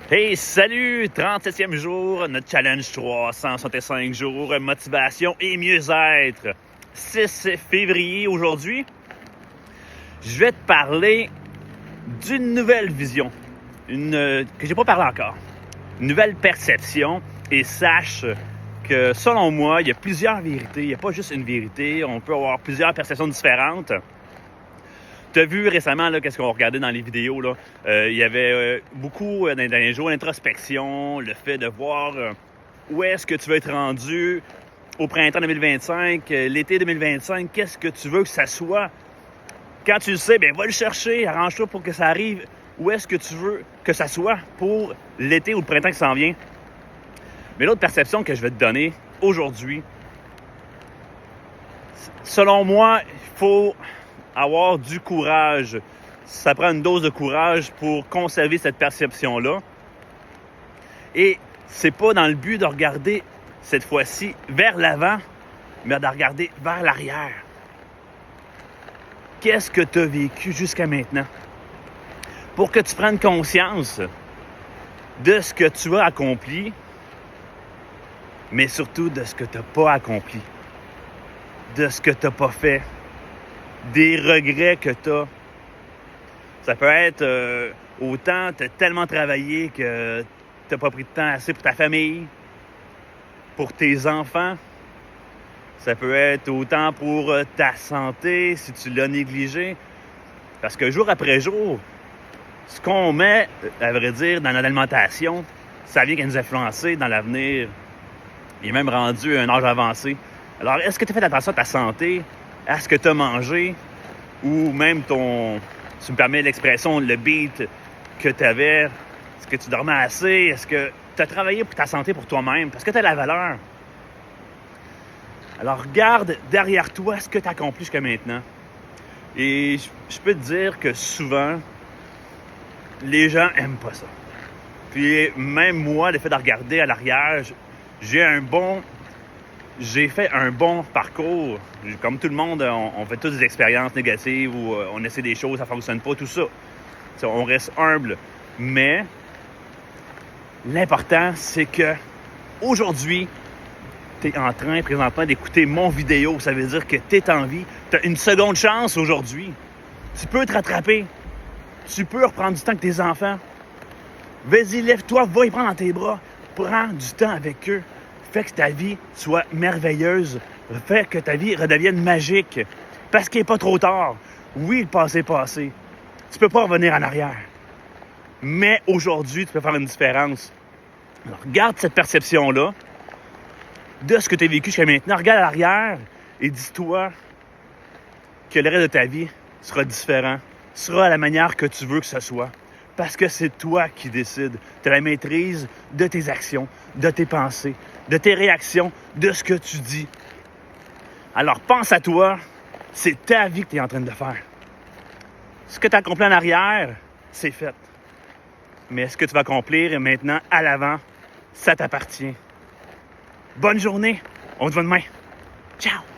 Hey, salut! 37e jour, notre challenge 365 jours, motivation et mieux-être. 6 février aujourd'hui, je vais te parler d'une nouvelle vision, que j'ai pas parlé encore. Une nouvelle perception, et sache que selon moi, il y a plusieurs vérités, il n'y a pas juste une vérité, on peut avoir plusieurs perceptions différentes. Tu as vu récemment, là, qu'est-ce qu'on regardait dans les vidéos, là? Il y avait beaucoup dans les jours d'introspection, le fait de voir où est-ce que tu veux être rendu au printemps 2025, l'été 2025, qu'est-ce que tu veux que ça soit. Quand tu le sais, bien, va le chercher, arrange-toi pour que ça arrive où est-ce que tu veux que ça soit pour l'été ou le printemps qui s'en vient. Mais l'autre perception que je vais te donner aujourd'hui, selon moi, il faut avoir du courage. Ça prend une dose de courage pour conserver cette perception-là. Et c'est pas dans le but de regarder cette fois-ci vers l'avant, mais de regarder vers l'arrière. Qu'est-ce que tu as vécu jusqu'à maintenant? Pour que tu prennes conscience de ce que tu as accompli, mais surtout de ce que tu n'as pas accompli, de ce que tu n'as pas fait, des regrets que tu as. Ça peut être autant tu as tellement travaillé que tu n'as pas pris de temps assez pour ta famille, pour tes enfants. Ça peut être autant pour ta santé, si tu l'as négligé. Parce que jour après jour, ce qu'on met, à vrai dire, dans notre alimentation, ça vient qu'à nous influencer dans l'avenir. Il est même rendu à un âge avancé. Alors, est-ce que tu as fait attention à ta santé, à ce que tu as mangé, ou même ton, tu me permets l'expression, le beat que tu avais, est-ce que tu dormais assez, est-ce que tu as travaillé pour ta santé, pour toi-même, parce que tu as la valeur. Alors, regarde derrière toi ce que tu as accompli jusqu'à maintenant. Et je peux te dire que souvent, les gens n'aiment pas ça. Puis même moi, le fait de regarder à l'arrière, j'ai fait un bon parcours. Comme tout le monde, on fait tous des expériences négatives où on essaie des choses, ça ne fonctionne pas, tout ça. On reste humble. Mais l'important, c'est que aujourd'hui, tu es en train présentement d'écouter mon vidéo. Ça veut dire que tu es en vie. Tu as une seconde chance aujourd'hui. Tu peux te rattraper. Tu peux reprendre du temps avec tes enfants. Vas-y, lève-toi, va y prendre dans tes bras. Prends du temps avec eux. Fais que ta vie soit merveilleuse. Fais que ta vie redevienne magique. Parce qu'il n'est pas trop tard. Oui, le passé est passé. Tu ne peux pas revenir en arrière. Mais aujourd'hui, tu peux faire une différence. Alors, garde cette perception-là de ce que tu as vécu jusqu'à maintenant. Regarde à l'arrière et dis-toi que le reste de ta vie sera différent, sera à la manière que tu veux que ce soit. Parce que c'est toi qui décides. Tu as la maîtrise de tes actions, de tes pensées, de tes réactions, de ce que tu dis. Alors pense à toi, c'est ta vie que tu es en train de faire. Ce que tu as accompli en arrière, c'est fait. Mais ce que tu vas accomplir maintenant à l'avant, ça t'appartient. Bonne journée, on se voit demain. Ciao!